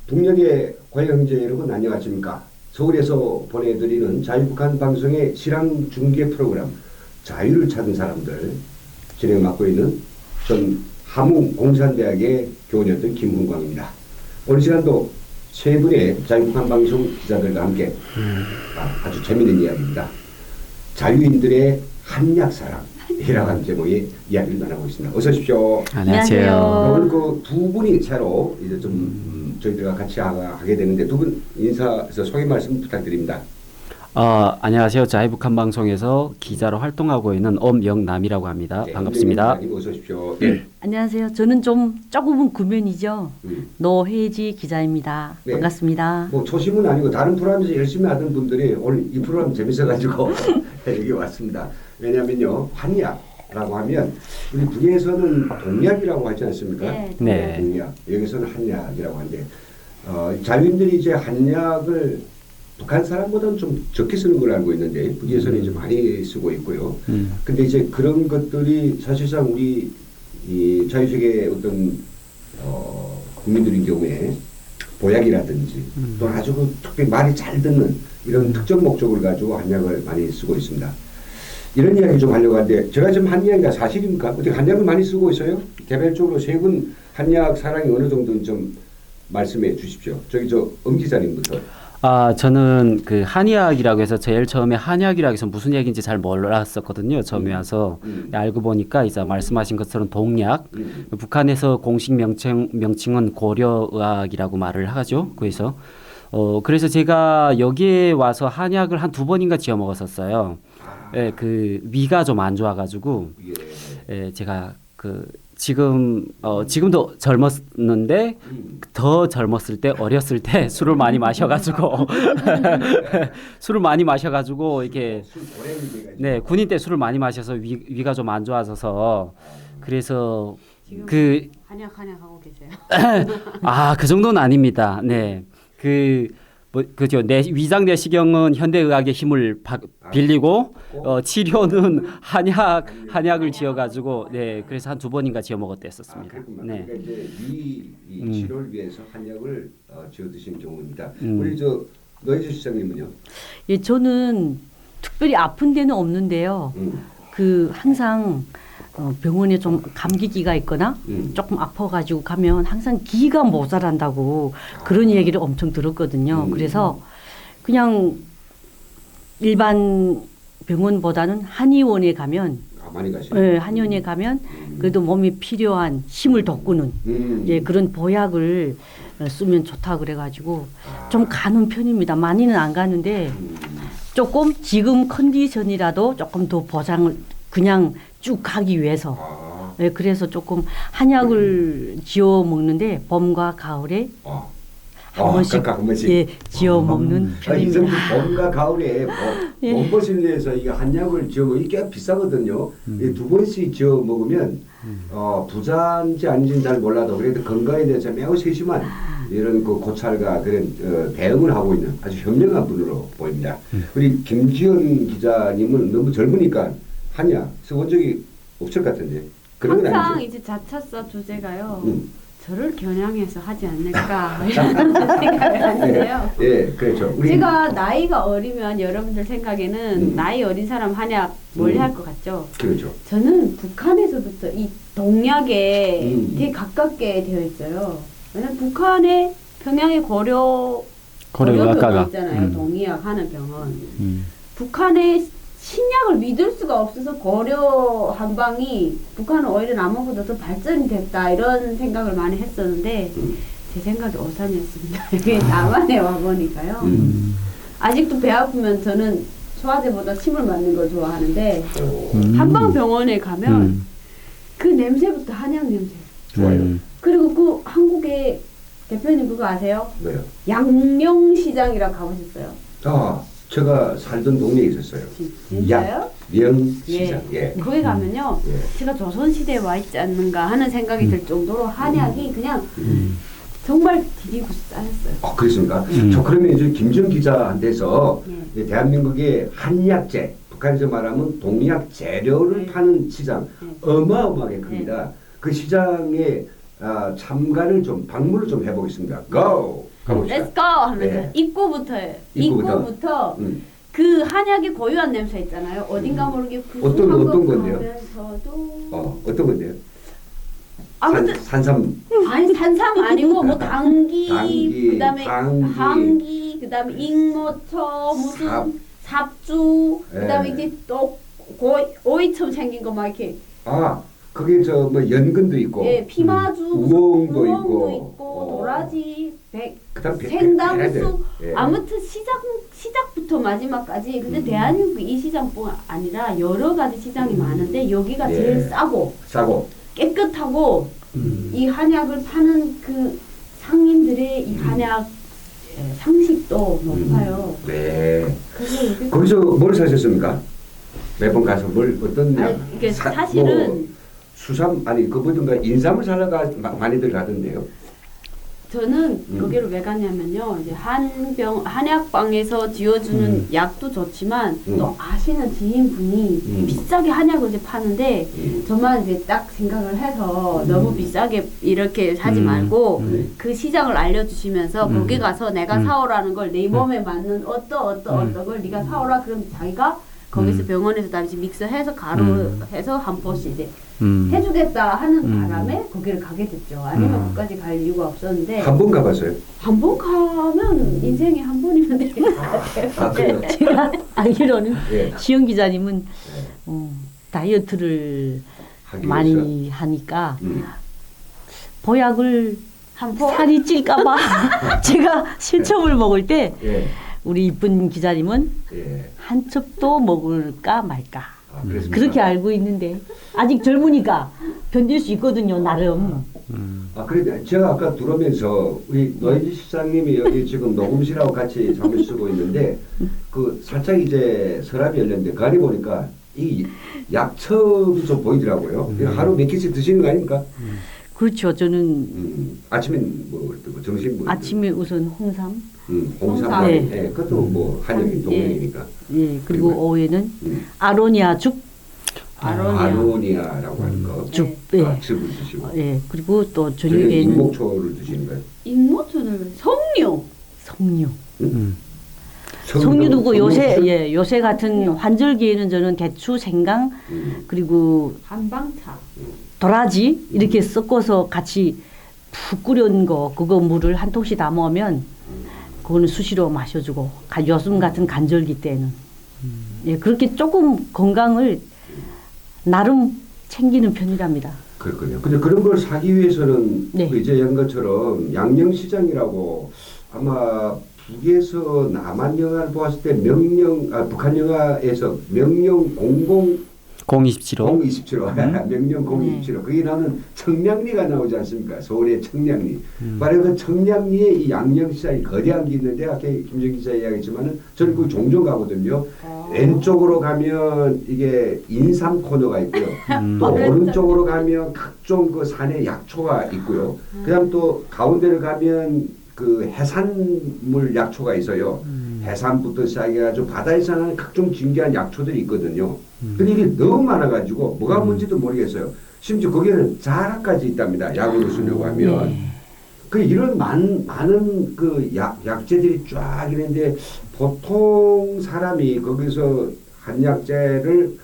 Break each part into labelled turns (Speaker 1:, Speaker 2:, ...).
Speaker 1: 북녘의 고향제 여러분 안녕하십니까. 서울에서 보내드리는 자유북한 방송의 실황 중계 프로그램 자유를 찾은 사람들 진행 맡고 있는 전 함흥공산대학의 교원이었던 김훈광입니다. 오늘 시간도 세 분의 자유북한 방송 기자들과 함께 아주 재미있는 이야기입니다. 자유인들의 한약사랑이라고 하는 제목의 이야기를 나누고 있습니다. 어서 오십시오.
Speaker 2: 안녕하세요.
Speaker 1: 오늘 그 두 분이 새로 이제 저희들과 같이 하게 되는데 두 분 인사해서 소개 말씀 부탁드립니다.
Speaker 2: 안녕하세요. 자유북한 방송에서 기자로 활동하고 있는 엄영남이라고 합니다.
Speaker 1: 네,
Speaker 2: 반갑습니다.
Speaker 1: 어서 오십시오. 네.
Speaker 3: 안녕하세요. 저는 좀 조금은 구면이죠. 노혜지 기자입니다.
Speaker 1: 네.
Speaker 3: 반갑습니다.
Speaker 1: 뭐 초심은 아니고 다른 프로그램에서 열심히 하던 분들이 오늘 이 프로그램 재밌어가지고 여기 왔습니다. 왜냐면요, 한약이라고 하면 우리 북에서는 동약이라고 하지 않습니까?
Speaker 2: 네.
Speaker 1: 동약. 여기서는 한약이라고 하는데 자유인들이 이제 한약을 북한 사람보다는 좀 적게 쓰는 걸 알고 있는데 북에서는 이제 많이 쓰고 있고요. 근데 이제 그런 것들이 사실상 우리 이 자유세계 어떤 국민들인 경우에 보약이라든지 또 아주 특별히 말이 잘 듣는 이런 특정 목적을 가지고 한약을 많이 쓰고 있습니다. 이런 이야기 좀 하려고 하는데 제가 지금 한약이 사실입니까? 어떻게 한약을 많이 쓰고 있어요? 개별적으로 세 분 한약 사랑이 어느 정도는 좀 말씀해 주십시오. 저기 엄 기자님부터.
Speaker 2: 저는 그 한의학이라고 해서 제일 처음에 한약이라고 해서 무슨 얘기인지 잘 몰랐었거든요. 처음에 와서 알고 보니까 이제 말씀하신 것처럼 동약. 북한에서 공식 명칭은 고려의학이라고 말을 하죠. 그래서 제가 여기에 와서 한약을 한 2번인가 지어 먹었었어요. 예, 그 위가 좀 안 좋아가지고 제가 지금도 젊었는데 더 젊었을 때 어렸을 때 술을 많이 마셔가지고 이렇게 군인 때 술을 많이 마셔서 위가 좀 안 좋아져서 그래서
Speaker 4: 지금 한약 하고 계세요?
Speaker 2: 그 정도는 아닙니다. 네, 그죠. 위장 내시경은 현대의학의 힘을 빌리고 치료는 한약을 지어가지고 그래서 한 2번인가 지어 먹었댔었습니다.
Speaker 1: 네. 그러니까 이제 위 치료를 위해서 한약을 지어 드신 경우입니다. 우리 노혜주 시장님은요?
Speaker 3: 예, 저는 특별히 아픈 데는 없는데요. 항상 병원에 좀 감기기가 있거나 조금 아파가지고 가면 항상 기가 모자란다고 그런 얘기를 엄청 들었거든요. 그래서 그냥 일반 병원보다는 한의원에 가면
Speaker 1: 많이 가시죠?
Speaker 3: 네, 한의원에 가면 그래도 몸에 필요한 힘을 돋구는 그런 보약을 쓰면 좋다 그래가지고 좀 가는 편입니다. 많이는 안 가는데 조금 지금 컨디션이라도 조금 더 보장을 그냥 쭉 가기 위해서 그래서 조금 한약을 지어 먹는데 봄과 가을에 한 번씩 지어 먹는 편입니다.
Speaker 1: 봄과 가을에 몸보신을 위해서 이 한약을 지어 먹으면 꽤 비싸거든요. 2번씩 지어 먹으면 부자인지 아닌지는 잘 몰라도 그래도 건강에 대해서 매우 세심한 이런 그 고찰과 그런 대응을 하고 있는 아주 현명한 분으로 보입니다. 우리 김지연 기자님은 너무 젊으니까 한약 써본 적이 없을 것 같은데 그런 건
Speaker 4: 항상
Speaker 1: 아니죠?
Speaker 4: 이제 자차사 주제가요. 저를 겨냥해서 하지 않을까 이런 생각을 하는데요.
Speaker 1: 그렇죠.
Speaker 4: 제가 나이가 어리면 여러분들 생각에는 나이 어린 사람 한약 멀리 할 것 같죠?
Speaker 1: 그렇죠.
Speaker 4: 저는 북한에서부터 이 동약에 되게 가깝게 되어 있어요. 왜냐면 북한에 평양에 고려병원 있잖아요. 동의학 하는 병원. 북한에 신약을 믿을 수가 없어서 고려 한방이 북한은 오히려 남한보다 더 발전이 됐다 이런 생각을 많이 했었는데 제 생각이 오산이었습니다. 여기 남한에 와보니까요. 아직도 배 아프면 저는 소화제보다 침을 맞는 걸 좋아하는데 한방병원에 가면 그 냄새부터 한약 냄새.
Speaker 1: 좋아요.
Speaker 4: 그리고 그 한국에 대표님 그거 아세요?
Speaker 1: 왜요?
Speaker 4: 양령시장이라고 가보셨어요?
Speaker 1: 제가 살던 동네에 있었어요.
Speaker 4: 진짜요?
Speaker 1: 양령시장.
Speaker 4: 거기 가면요. 제가 조선시대에 와 있지 않는가 하는 생각이 들 정도로 한약이 그냥 정말 디디고 쌓였어요.
Speaker 1: 그렇습니까? 저 그러면 이제 김지연 기자한테서 대한민국의 한약재, 북한에서 말하면 동약 재료를 파는 시장 어마어마하게 큽니다. 그 시장에 참가를 좀 방문을 좀 해보겠습니다. Go 가봅시다.
Speaker 4: Let's go 하면서
Speaker 1: 네.
Speaker 4: 입구부터예요.
Speaker 1: 입구부터?
Speaker 4: 입구부터
Speaker 1: 음.
Speaker 4: 그 한약의 고유한 냄새 있잖아요. 어딘가 모르게
Speaker 1: 어떤 건데요?
Speaker 4: 하면서도
Speaker 1: 어떤 건데요?
Speaker 4: 아무튼
Speaker 1: 산삼
Speaker 4: 아니 산삼 아니고 뭐 당기,
Speaker 1: 당기,
Speaker 4: 그다음에
Speaker 1: 당기.
Speaker 4: 당기, 그다음에 익모초 무슨
Speaker 1: 삽.
Speaker 4: 삽주, 그다음에
Speaker 1: 예.
Speaker 4: 이제 또 오이처럼 생긴 거 막 이렇게
Speaker 1: 그게 저 뭐 연근도 있고
Speaker 4: 예 피마주,
Speaker 1: 우엉도
Speaker 4: 우엉도
Speaker 1: 있고.
Speaker 4: 도라지,
Speaker 1: 그다음
Speaker 4: 생당수
Speaker 1: 예.
Speaker 4: 아무튼 시작부터 마지막까지 근데 대한민국 이 시장뿐 아니라 여러 가지 시장이 많은데 여기가
Speaker 1: 예.
Speaker 4: 제일 싸고 깨끗하고 이 한약을 파는 그 상인들의 이 한약 상식도 높아요.
Speaker 1: 네.
Speaker 4: 그래서 여기
Speaker 1: 거기서 뭘 사셨습니까? 매번 가서 뭘 어떤
Speaker 4: 아니, 이게 사실은
Speaker 1: 뭐 수삼 아니 그보든가 인삼을 사러 많이들 가던데요.
Speaker 4: 저는 거기를 왜 갔냐면요. 이제 한약방에서 지어주는 약도 좋지만 또 아시는 지인분이 비싸게 한약을 이제 파는데 저만 이제 딱 생각을 해서 너무 비싸게 이렇게 사지 말고 그 시장을 알려주시면서 거기 가서 내가 사오라는 걸 내 몸에 맞는 어떤 걸 네가 사오라 그러면 자기가 거기서 병원에서 다시 믹서해서 가루해서 한 포씩 이제 해주겠다 하는 바람에 거기를 가게 됐죠. 아니면 거기까지 갈 이유가 없었는데
Speaker 1: 한 번 가봤어요.
Speaker 4: 한 번 가면 인생에 한 번이면 되는 것 같아요.
Speaker 1: 그래요?
Speaker 3: 제가 알기로는
Speaker 1: 예.
Speaker 3: 시영 기자님은 다이어트를
Speaker 1: 하기
Speaker 3: 많이
Speaker 1: 위해서.
Speaker 3: 하니까 보약을
Speaker 4: 한 포?
Speaker 3: 살이 찔까봐 제가 실첩을 먹을 때
Speaker 1: 예.
Speaker 3: 우리 이쁜 기자님은
Speaker 1: 예.
Speaker 3: 한 첩도 먹을까 말까
Speaker 1: 그렇습니까?
Speaker 3: 그렇게 알고 있는데 아직 젊으니까 견딜 수 있거든요 나름.
Speaker 1: 그런데 제가 아까 들어오면서 우리 노혜지 시장님이 여기 지금 녹음실하고 같이 잠을 쓰고 있는데 그 살짝 이제 서랍이 열렸는데 가리 보니까 이 약첩이 좀 보이더라고요. 이거 하루 몇 개씩 드시는 거 아닙니까?
Speaker 3: 그렇죠. 저는
Speaker 1: 아침엔 뭐 뜨고 점심 뭐
Speaker 3: 아침에 우선 홍삼,
Speaker 1: 홍삼,
Speaker 3: 홍삼.
Speaker 1: 예. 예, 그것도 뭐 한약이 동양이니까.
Speaker 3: 예 그리고
Speaker 1: 그리고-
Speaker 3: 오후에는 아로니아 죽,
Speaker 1: 아로니아라고 하는 거.
Speaker 3: 죽, 예.
Speaker 1: 즙을 드시고.
Speaker 3: 예 그리고 또
Speaker 1: 저녁에
Speaker 3: 저녁에는
Speaker 1: 인목초를 드시는 거예요.
Speaker 4: 익모초는 석류.
Speaker 3: 석류.
Speaker 1: 성도-
Speaker 3: 석류도 그 요새
Speaker 1: 성도-
Speaker 3: 요새 같은 환절기에는 저는 대추, 생강 그리고
Speaker 4: 한방차.
Speaker 3: 도라지 이렇게 섞어서 같이 푹 끓여온 거 그거 물을 한 통씩 담으면 그거는 수시로 마셔주고 요즘 같은 간절기 때는 예 그렇게 조금 건강을 나름 챙기는 편이랍니다.
Speaker 1: 그렇군요. 근데 그런 걸 사기 위해서는
Speaker 3: 네.
Speaker 1: 그 이제 연 것처럼 양령시장이라고 아마 북에서 남한 영화를 보았을 때 북한 영화에서 명령
Speaker 2: 027호.
Speaker 1: 027호 명령 027호 거기 나오는 청량리가 나오지 않습니까? 서울의 청량리. 바로 그 청량리에 이 양령시장이 거대한 게 있는데 아까 김정 기자 이야기했지만은 저는 그 종종 가거든요. 왼쪽으로 가면 이게 인삼 코너가 있고요. 또 오른쪽으로 가면 각종 그 산의 약초가 있고요. 그다음 또 가운데를 가면 그 해산물 약초가 있어요. 해산부터 시작해가지고 바다에서 나는 각종 진귀한 약초들이 있거든요. 근데 이게 너무 많아가지고 뭐가 뭔지도 모르겠어요. 심지어 거기에는 자라까지 있답니다. 약으로 쓰려고 하면. 그 이런 많은 그 약재들이 쫙 있는데 보통 사람이 거기서 한약재를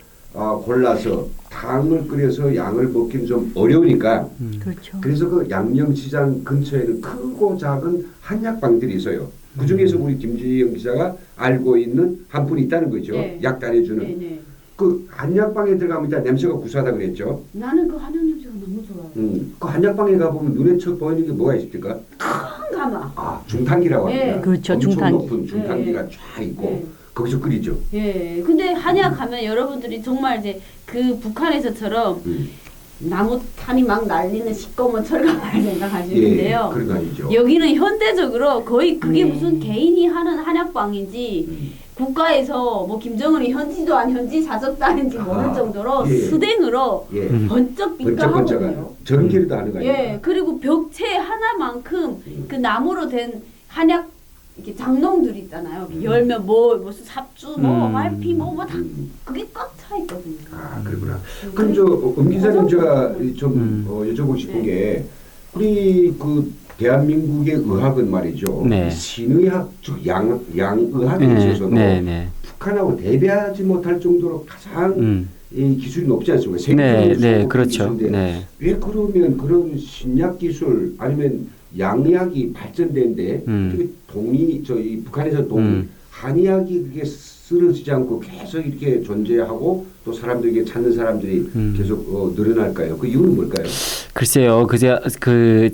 Speaker 1: 골라서 당을 끓여서 양을 먹기는 좀 어려우니까
Speaker 3: 그렇죠.
Speaker 1: 그래서 그 양령시장 근처에는 크고 작은 한약방들이 있어요. 그 중에서 우리 김지영 기자가 알고 있는 한 분이 있다는 거죠.
Speaker 4: 네.
Speaker 1: 약 다려주는.
Speaker 4: 네네.
Speaker 1: 그 한약방에 들어가면 일단 냄새가 구수하다 그랬죠.
Speaker 4: 나는 그 한약 냄새가 너무 좋아요.
Speaker 1: 그 한약방에 가보면 눈에 척 보이는 게 뭐가 있습니까?
Speaker 4: 큰 가마.
Speaker 1: 중탕기라고
Speaker 4: 네.
Speaker 1: 합니다.
Speaker 3: 그렇죠,
Speaker 1: 엄청
Speaker 3: 중탕기.
Speaker 1: 높은 중탕기가 쫙 있고
Speaker 4: 네.
Speaker 1: 거기서 끓이죠.
Speaker 4: 예. 근데 한약 가면 여러분들이 정말 이제 그 북한에서처럼 나무 탄이 막 날리는 시꺼먼 철강을 생각하시는데요.
Speaker 1: 그런 거 아니죠.
Speaker 4: 여기는 현대적으로 거의 그게
Speaker 3: 네.
Speaker 4: 무슨 개인이 하는 한약방인지 국가에서 뭐 김정은이 현지도 안 현지 사적단인지 모를 정도로
Speaker 1: 예.
Speaker 4: 수댕으로
Speaker 1: 예.
Speaker 4: 번쩍
Speaker 1: 번쩍번쩍한
Speaker 4: 빛나거든요.
Speaker 1: 전기로도 하는 거 아니에요?
Speaker 4: 예, 그리고 벽체 하나만큼 그 나무로 된 한약 이렇게 장롱들 있잖아요. 열면 뭐 무슨 삽주, 뭐 말피, 뭐 다 그게 꽉 차 있거든요.
Speaker 1: 그렇구나. 그럼 저 기자님 제가 좀 여쭤보고 싶은
Speaker 4: 네.
Speaker 1: 게 우리 그 대한민국의 의학은 말이죠.
Speaker 2: 네.
Speaker 1: 신의학, 즉 양의학에
Speaker 2: 네,
Speaker 1: 있어서도
Speaker 2: 네, 네.
Speaker 1: 북한하고 대비하지 못할 정도로 가장 이 기술이 높지 않습니까?
Speaker 2: 네,
Speaker 1: 생존
Speaker 2: 네, 그렇죠.
Speaker 1: 기술인데
Speaker 2: 네.
Speaker 1: 왜 그러면 그런 신약 기술 아니면 양의학이 발전되는데 어떻게 저희 북한에서 한의학이 그게 쓰러지지 않고 계속 이렇게 존재하고 또 사람들에게 찾는 사람들이 계속 늘어날까요? 그 이유는 뭘까요?
Speaker 2: 글쎄요,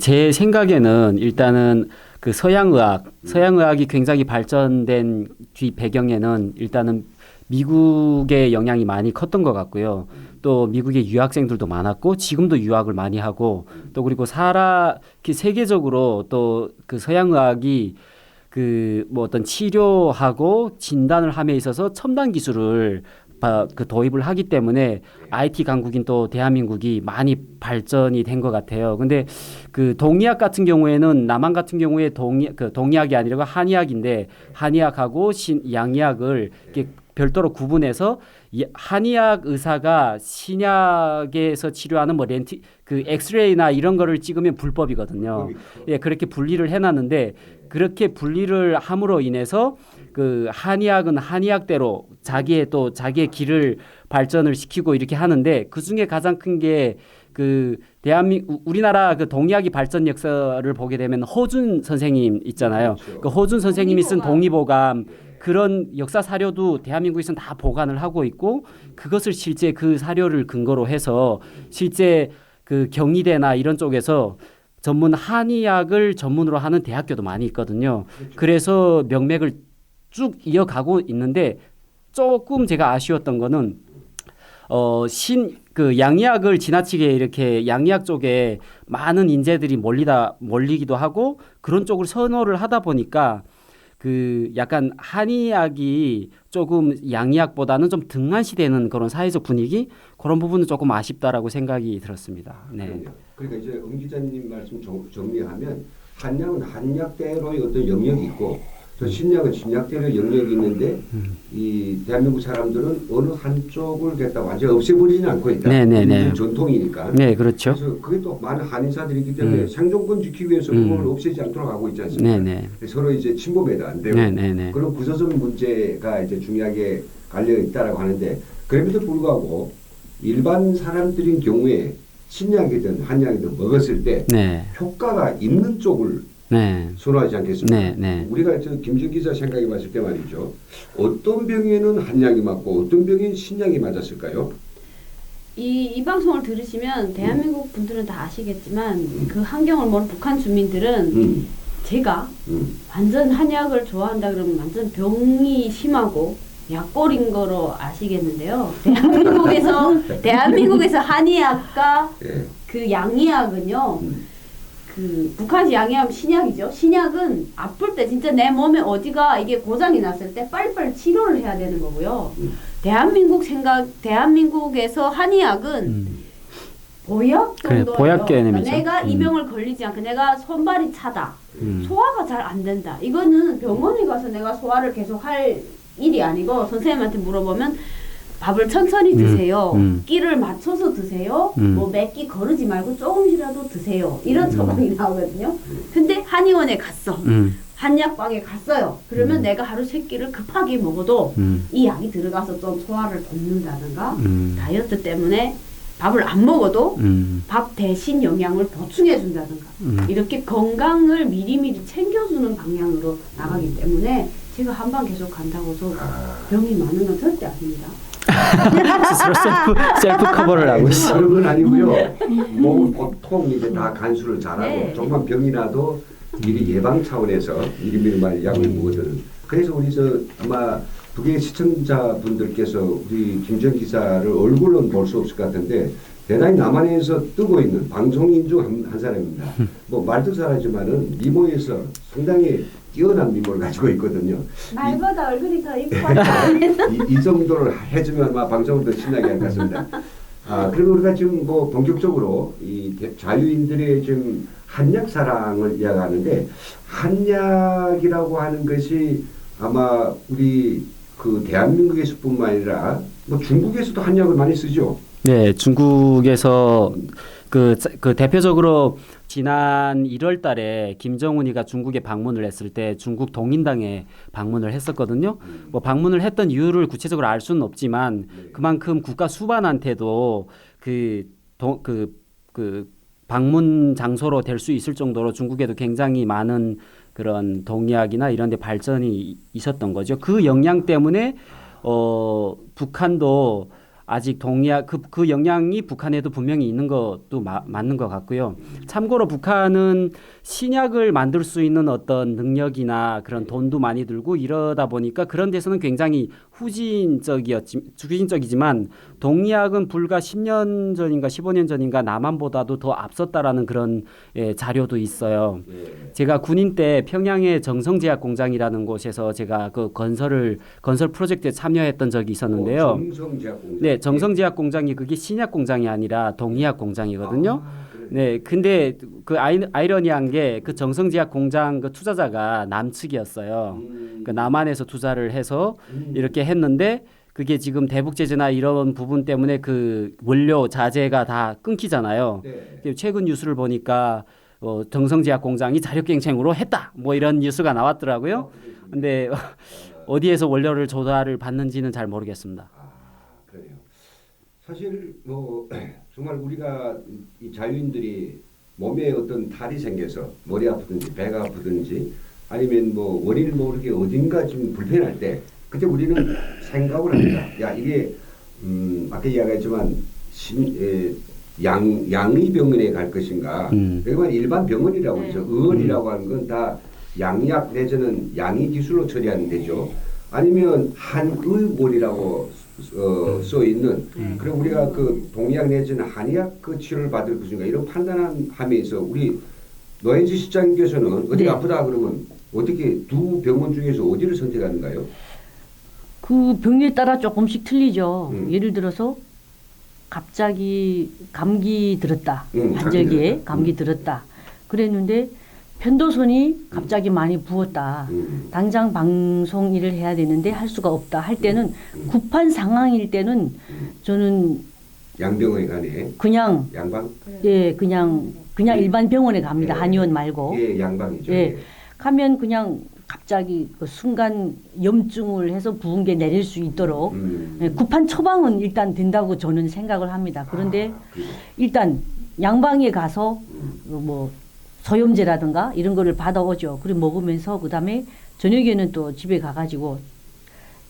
Speaker 2: 제 생각에는 일단은 그 서양의학이 굉장히 발전된 뒤 배경에는 일단은 미국의 영향이 많이 컸던 것 같고요. 또 미국의 유학생들도 많았고 지금도 유학을 많이 하고 또 그리고 세계적으로 또 그 서양의학이 그 뭐 어떤 치료하고 진단을 함에 있어서 첨단 기술을 그 도입을 하기 때문에 IT 강국인 또 대한민국이 많이 발전이 된 것 같아요. 근데 그 동의학 같은 경우에는 남한 같은 경우에 동의학이 아니라 한의학인데 한의학하고 양의학을 이렇게 별도로 구분해서 한의학 의사가 신약에서 치료하는 뭐 그 엑스레이나 이런 거를 찍으면 불법이거든요. 예, 그렇게 분리를 해놨는데 그렇게 분리를 함으로 인해서 그 한의학은 한의학대로 자기의 길을 발전을 시키고 이렇게 하는데 그 중에 가장 큰 게 그 우리나라 그 동의학이 발전 역사를 보게 되면 허준 선생님 있잖아요.
Speaker 1: 그렇죠.
Speaker 2: 그 허준 선생님이 쓴 동의보감 그런 역사 사료도 대한민국에서는 다 보관을 하고 있고 그것을 실제 그 사료를 근거로 해서 실제 그 경희대나 이런 쪽에서 전문 한의학을 전문으로 하는 대학교도 많이 있거든요. 그래서 명맥을 쭉 이어가고 있는데 조금 제가 아쉬웠던 거는 그 양의학을 지나치게 이렇게 양의학 쪽에 많은 인재들이 몰리기도 하고 그런 쪽을 선호를 하다 보니까 그 약간 한의학이 조금 양의학보다는 좀 등한시되는 그런 사회적 분위기 그런 부분은 조금 아쉽다라고 생각이 들었습니다. 네.
Speaker 1: 그러니까 이제 엄 기자님 말씀 정리하면 한약은 한약대로의 어떤 영역이 있고 또 신약은 신약대로의 영역이 있는데 이 대한민국 사람들은 어느 한쪽을 갖다 완전 없애버리지는 않고 있다.
Speaker 2: 네네네.
Speaker 1: 전통이니까.
Speaker 2: 네, 그렇죠.
Speaker 1: 그래서 그게 또 많은 한의사들이 있기 때문에 생존권 지키기 위해서 그걸 없애지 않도록 하고 있지 않습니까?
Speaker 2: 네네.
Speaker 1: 서로 이제 침범해도 안 되고
Speaker 2: 네네네.
Speaker 1: 그런 구조적 문제가 이제 중요하게 갈려 있다라고 하는데 그럼에도 불구하고 일반 사람들인 경우에 신약이든 한약이든 먹었을 때
Speaker 2: 네.
Speaker 1: 효과가 있는 쪽을
Speaker 2: 네.
Speaker 1: 선호하지 않겠습니까?
Speaker 2: 네, 네.
Speaker 1: 우리가 김준 기자 생각해 봤을 때 말이죠. 어떤 병에는 한약이 맞고 어떤 병에는 신약이 맞았을까요?
Speaker 4: 이 방송을 들으시면 대한민국 분들은 다 아시겠지만 그 환경을 모르는 북한 주민들은 제가 완전 한약을 좋아한다 그러면 완전 병이 심하고 약골인 거로 아시겠는데요. 대한민국에서 한의학과 그 양의학은요. 그 북한식 양의하면 신약이죠. 신약은 아플 때 진짜 내 몸에 어디가 이게 고장이 났을 때 빨리빨리 치료를 해야 되는 거고요. 대한민국에서 한의학은 보약 정도예요.
Speaker 2: 그래, 보약 개념이죠.
Speaker 4: 그러니까 내가 이 병을 걸리지 않고 내가 손발이 차다. 소화가 잘 안 된다. 이거는 병원에 가서 내가 소화를 계속 할 일이 아니고 선생님한테 물어보면 밥을 천천히 드세요. 끼를 맞춰서 드세요. 뭐 몇 끼 거르지 말고 조금씩이라도 드세요. 이런 처방이 나오거든요. 근데 한의원에 갔어. 한약방에 갔어요. 그러면 내가 하루 3끼를 급하게 먹어도 이 약이 들어가서 좀 소화를 돕는다든가 다이어트 때문에 밥을 안 먹어도 밥 대신 영양을 보충해 준다든가 이렇게 건강을 미리미리 챙겨주는 방향으로 나가기 때문에 제가 한방 계속 간다고 해서 병이 많은 건 절대 아닙니다.
Speaker 2: 스스로 셀프 커버를 하고 있어.
Speaker 1: 그런 건 아니고요. 몸은 보통 이제 다 간수를 잘하고
Speaker 4: 네.
Speaker 1: 조금만 병이 나도 미리 예방 차원에서 미리미리 많이 약을 먹거든. 그래서 우리 아마 북의 시청자분들께서 우리 김정 기사를 얼굴로는 볼 수 없을 것 같은데 대단히 남한에서 뜨고 있는 방송인 중 한 사람입니다. 뭐 말도 잘하지만은 미모에서 상당히 뛰어난 미모를 가지고 있거든요.
Speaker 4: 말보다 얼굴이 더 이뻐.
Speaker 1: 이 정도를 해주면 아마 방송을 더 신나게 할 것 같습니다. 그리고 우리가 지금 뭐 본격적으로 이 자유인들의 지금 한약 사랑을 이야기하는데 한약이라고 하는 것이 아마 우리 그 대한민국에서뿐만 아니라 뭐 중국에서도 한약을 많이 쓰죠.
Speaker 2: 네, 중국에서 그 대표적으로 지난 1월 달에 김정은이가 중국에 방문을 했을 때 중국 동인당에 방문을 했었거든요. 뭐 방문을 했던 이유를 구체적으로 알 수는 없지만 그만큼 국가 수반한테도 그 방문 장소로 될 수 있을 정도로 중국에도 굉장히 많은 그런 동의학이나 이런 데 발전이 있었던 거죠. 그 영향 때문에 북한도 아직 동의학 그 영향이 북한에도 분명히 있는 것도 맞는 것 같고요. 참고로 북한은 신약을 만들 수 있는 어떤 능력이나 그런 돈도 많이 들고 이러다 보니까 그런 데서는 굉장히 후진적이지만 동의학은 불과 10년 전인가 15년 전인가 남한보다도 더 앞섰다라는 그런 자료도 있어요. 제가 군인 때 평양의 정성제약공장이라는 곳에서 제가 그 건설 프로젝트에 참여했던 적이 있었는데요.
Speaker 1: 정성제약공장.
Speaker 2: 네, 정성제약공장이 그게 신약공장이 아니라 동의약공장이거든요. 네, 근데 그 아이러니한 게 그 정성제약공장 그 투자자가 남측이었어요. 그 남한에서 투자를 해서 이렇게 했는데 그게 지금 대북 제재나 이런 부분 때문에 그 원료 자재가 다 끊기잖아요.
Speaker 1: 네.
Speaker 2: 최근 뉴스를 보니까 정성제약공장이 자력갱생으로 했다. 뭐 이런 뉴스가 나왔더라고요. 근데 어디에서 원료를 조달을 받는지는 잘 모르겠습니다.
Speaker 1: 그래요. 사실 뭐 정말 우리가 이 자유인들이 몸에 어떤 탈이 생겨서 머리 아프든지 배가 아프든지 아니면 뭐 원인을 모르게 어딘가 좀 불편할 때 그때 우리는 생각을 합니다. 야 이게 아까 이야기했지만 양의병원에 갈 것인가? 그러니까 일반 병원이라고 그러죠. 의원이라고 하는 건 다 양약 내지는 양의 기술로 처리하는 데죠. 아니면 한의원이라고 써 있는 그리고 우리가 그 동의학 내지는 한의학 그 치료를 받을 것인가 이런 판단함에서 우리 노현지 실장님께서는 어디가 아프다 그러면 어떻게 두 병원 중에서 어디를 선택하는가요?
Speaker 3: 그 병에 따라 조금씩 틀리죠. 예를 들어서 갑자기 감기 들었다. 반절기에 감기 들었다. 그랬는데 편도선이 갑자기 많이 부었다. 당장 방송 일을 해야 되는데 할 수가 없다. 할 때는 급한 상황일 때는 저는
Speaker 1: 양병원에 가네.
Speaker 3: 그냥
Speaker 1: 양방?
Speaker 3: 예, 그냥 일반 병원에 갑니다. 한의원 말고.
Speaker 1: 예, 양방이죠.
Speaker 3: 예. 가면 그냥 갑자기 그 순간 염증을 해서 부은 게 내릴 수 있도록 예, 급한 처방은 일단 된다고 저는 생각을 합니다. 그런데 일단 양방에 가서 뭐 소염제라든가 이런 거를 받아오죠. 그리고 먹으면서 그다음에 저녁에는 또 집에 가가지고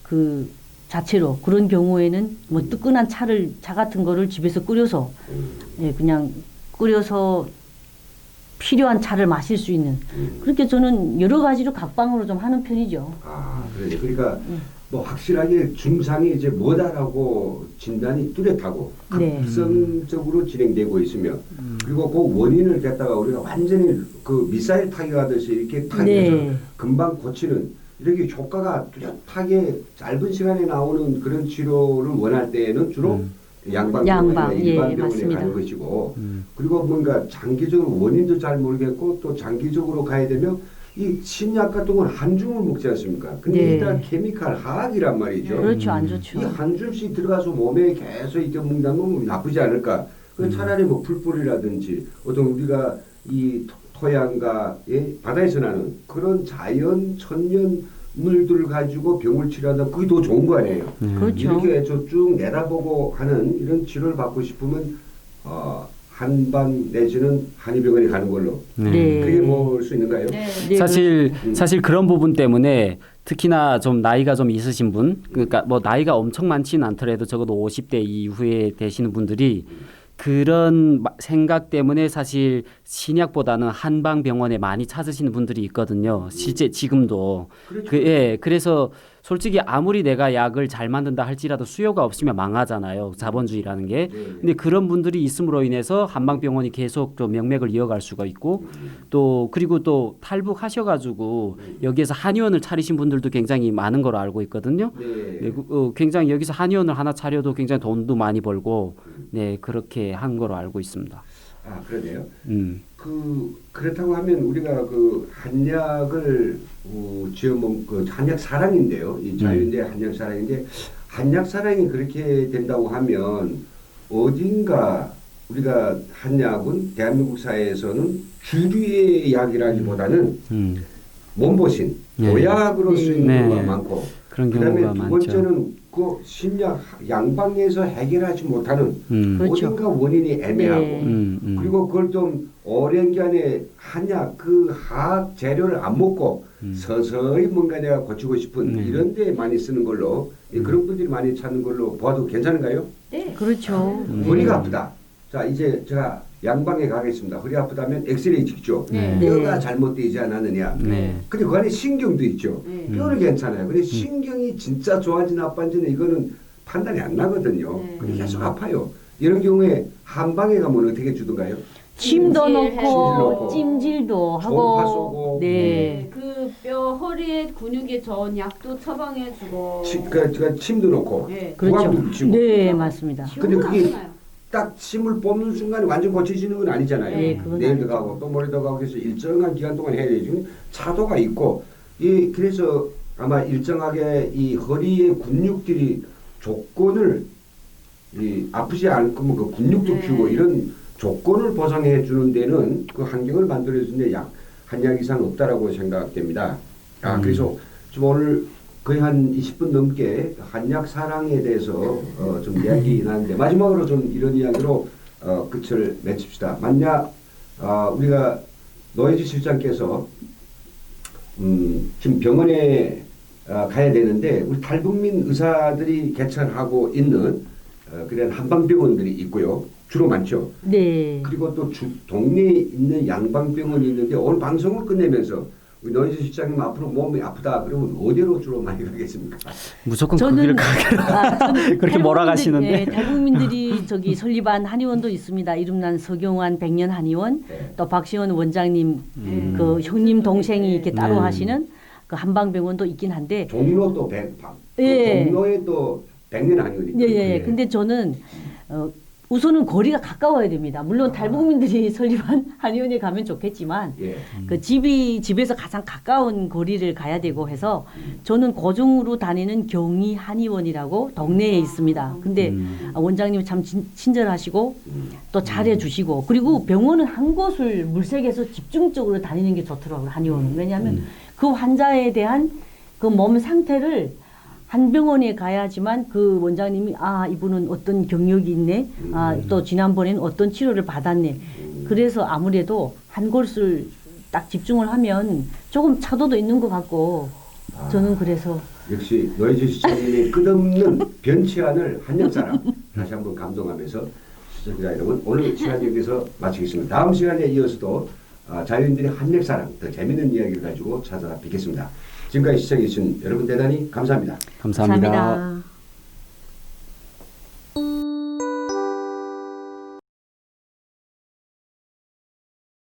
Speaker 3: 그 자체로 그런 경우에는 뭐 뜨끈한 차 같은 거를 집에서 끓여서 예, 그냥 끓여서 필요한 차를 마실 수 있는 그렇게 저는 여러 가지로 각방으로 좀 하는 편이죠.
Speaker 1: 아, 그러네. 그러니까 뭐 확실하게 증상이 이제 뭐다라고 진단이 뚜렷하고
Speaker 3: 네.
Speaker 1: 급성적으로 진행되고 있으면 그리고 그 원인을 갖다가 우리가 완전히 그 미사일 타격하듯이 이렇게 타격해서
Speaker 3: 네.
Speaker 1: 금방 고치는 이렇게 효과가 뚜렷하게 짧은 시간에 나오는 그런 치료를 원할 때에는 주로 양방병원이나 일반
Speaker 3: 예,
Speaker 1: 병원에
Speaker 3: 맞습니다.
Speaker 1: 가는 것이고 그리고 뭔가 장기적으로 원인도 잘 모르겠고 또 장기적으로 가야 되면 이 신약 같은 건 한 줌을 먹지 않습니까? 근데
Speaker 3: 네.
Speaker 1: 일단 케미칼 화학이란 말이죠.
Speaker 3: 그렇죠, 안 좋죠.
Speaker 1: 이 한 줌씩 들어가서 몸에 계속 이렇게 먹는다면 나쁘지 않을까? 그 차라리 뭐 풀뿌리라든지 어떤 우리가 이 토양과의 바다에서 나는 그런 자연 천연 물들을 가지고 병을 치료한다. 그게 더 좋은 거 아니에요?
Speaker 3: 그렇죠.
Speaker 1: 이렇게 쭉 내다보고 하는 이런 치료를 받고 싶으면 한방 내지는 한의병원에 가는 걸로.
Speaker 3: 네.
Speaker 1: 그게 뭘 수 있는가요?
Speaker 3: 네,
Speaker 2: 사실 그런 부분 때문에 특히나 좀 나이가 좀 있으신 분, 그러니까 뭐 나이가 엄청 많지는 않더라도 적어도 50대 이후에 되시는 분들이 그런 생각 때문에 사실 신약보다는 한방병원에 많이 찾으시는 분들이 있거든요. 실제 지금도.
Speaker 1: 그렇죠.
Speaker 2: 그래서 솔직히 아무리 내가 약을 잘 만든다 할지라도 수요가 없으면 망하잖아요. 자본주의라는 게. 근데 그런 분들이 있음으로 인해서 한방병원이 계속 좀 명맥을 이어갈 수가 있고 또 그리고 또 탈북하셔가지고 여기에서 한의원을 차리신 분들도 굉장히 많은 걸로 알고 있거든요. 네, 굉장히 여기서 한의원을 하나 차려도 굉장히 돈도 많이 벌고 네 그렇게 한 걸로 알고 있습니다.
Speaker 1: 아, 그러네요. 그렇다고 하면 우리가 그 한약을 지어먹 그 한약 사랑인데요. 이 자유인데 한약 사랑인데 한약 사랑이 그렇게 된다고 하면 어딘가 우리가 한약은 대한민국 사회에서는 주류의 약이라기보다는 몸보신,
Speaker 2: 네.
Speaker 1: 보약으로 쓰이는
Speaker 2: 네.
Speaker 1: 경우가 많고
Speaker 2: 그런
Speaker 1: 그다음에
Speaker 2: 경우가
Speaker 1: 두
Speaker 2: 많죠.
Speaker 1: 번째는 그 신약 양방에서 해결하지 못하는
Speaker 3: 그렇죠.
Speaker 1: 어딘가 원인이 애매하고
Speaker 3: 네.
Speaker 1: 그리고 그걸 좀 오랜 기간에 한약 그 화학 재료를 안 먹고 서서히 뭔가 내가 고치고 싶은 이런 데 많이 쓰는 걸로 그런 분들이 많이 찾는 걸로 봐도 괜찮은가요?
Speaker 4: 네.
Speaker 3: 그렇죠.
Speaker 1: 허리가 아프다. 자 이제 제가 양방에 가겠습니다. 허리 아프다면 엑스레이 찍죠.
Speaker 4: 네.
Speaker 1: 뼈가 잘못되지 않았느냐.
Speaker 2: 네.
Speaker 1: 근데 그 안에 신경도 있죠.
Speaker 4: 네.
Speaker 1: 뼈는 괜찮아요. 근데 신경이 진짜 좋아진지 나빠진지는 이거는 판단이 안 나거든요.
Speaker 4: 네.
Speaker 1: 근데 계속 아파요. 이런 경우에 한방에 가면 어떻게 주던가요?
Speaker 3: 침도
Speaker 4: 찜질해서.
Speaker 3: 넣고 찜질도
Speaker 1: 초음파
Speaker 3: 하고
Speaker 1: 쏘고.
Speaker 3: 네.
Speaker 4: 그 뼈 허리에 근육에 좋은 약도 처방해주고.
Speaker 1: 그러니까 침도 넣고
Speaker 4: 네.
Speaker 1: 부항도
Speaker 3: 그렇죠.
Speaker 1: 붙이고
Speaker 3: 네, 맞습니다.
Speaker 1: 근데 그게
Speaker 4: 시원하잖아요.
Speaker 1: 딱 침을 뽑는 순간에 완전 고쳐지는 건 아니잖아요.
Speaker 3: 네, 그건
Speaker 1: 내일도
Speaker 3: 아니죠.
Speaker 1: 가고 또 모레도 가고 해서 일정한 기간 동안 해야 되죠. 차도가 있고 그래서 아마 일정하게 이 허리의 근육들이 조건을 아프지 않고 그 근육도
Speaker 4: 네.
Speaker 1: 키우고 이런 조건을 보상해 주는 데는 그 환경을 만들어 주는 데 한약 이상 없다라고 생각됩니다. 그래서 좀 오늘 거의 한 20분 넘게 한약 사랑에 대해서 좀 이야기 나는데 마지막으로 좀 이런 이야기로 끝을 맺읍시다. 만약 우리가 노혜지 실장께서 지금 병원에 가야 되는데 우리 탈북민 의사들이 개설하고 있는 그런 한방병원들이 있고요. 주로 많죠.
Speaker 3: 네.
Speaker 1: 그리고 또 동네에 있는 양방병원이 있는데 오늘 방송을 끝내면서 우리 노희지 실장님 앞으로 몸이 아프다 그러면 어디로 주로 많이 가겠습니까?
Speaker 2: 무조건 거기를 가기로
Speaker 3: 저는
Speaker 2: 그렇게 몰아가시는데.
Speaker 3: 네, 탈북민들이 저기 설립한 한의원도 있습니다. 이름난 서경환 백년 한의원,
Speaker 1: 네.
Speaker 3: 또 박시원 원장님 그 형님 동생이 이렇게 따로
Speaker 2: 네.
Speaker 3: 하시는 그 한방병원도 있긴 한데
Speaker 1: 종로 또
Speaker 3: 예.
Speaker 1: 종로에 또 백년 아니거든요.
Speaker 3: 예. 근데 저는 우선은 거리가 가까워야 됩니다. 물론 탈북민들이 설립한 한의원에 가면 좋겠지만
Speaker 1: 예.
Speaker 3: 그 집에서 가장 가까운 거리를 가야 되고 해서 저는 고정으로 다니는 경희 한의원이라고 동네에 있습니다. 근데 원장님이 참 친절하시고 또 잘해주시고 그리고 병원은 한 곳을 물색해서 집중적으로 다니는 게 좋더라고요. 한의원은. 왜냐하면 그 환자에 대한 그 몸 상태를 한 병원에 가야지만 그 원장님이 이분은 어떤 경력이 있네. 또 지난번에는 어떤 치료를 받았네. 그래서 아무래도 한 곳을 딱 집중을 하면 조금 차도도 있는 것 같고 저는 그래서
Speaker 1: 역시 노혜지 시청님의 끝없는 변치 않을 한약사람 다시 한번 감동하면서 시청자 여러분 오늘 시간 여기서 마치겠습니다. 다음 시간에 이어서도 자유인들의 한약사랑 더 재미있는 이야기를 가지고 찾아뵙겠습니다. 지금까지 시청해주신 여러분 대단히 감사합니다.
Speaker 2: 감사합니다.
Speaker 3: 감사합니다.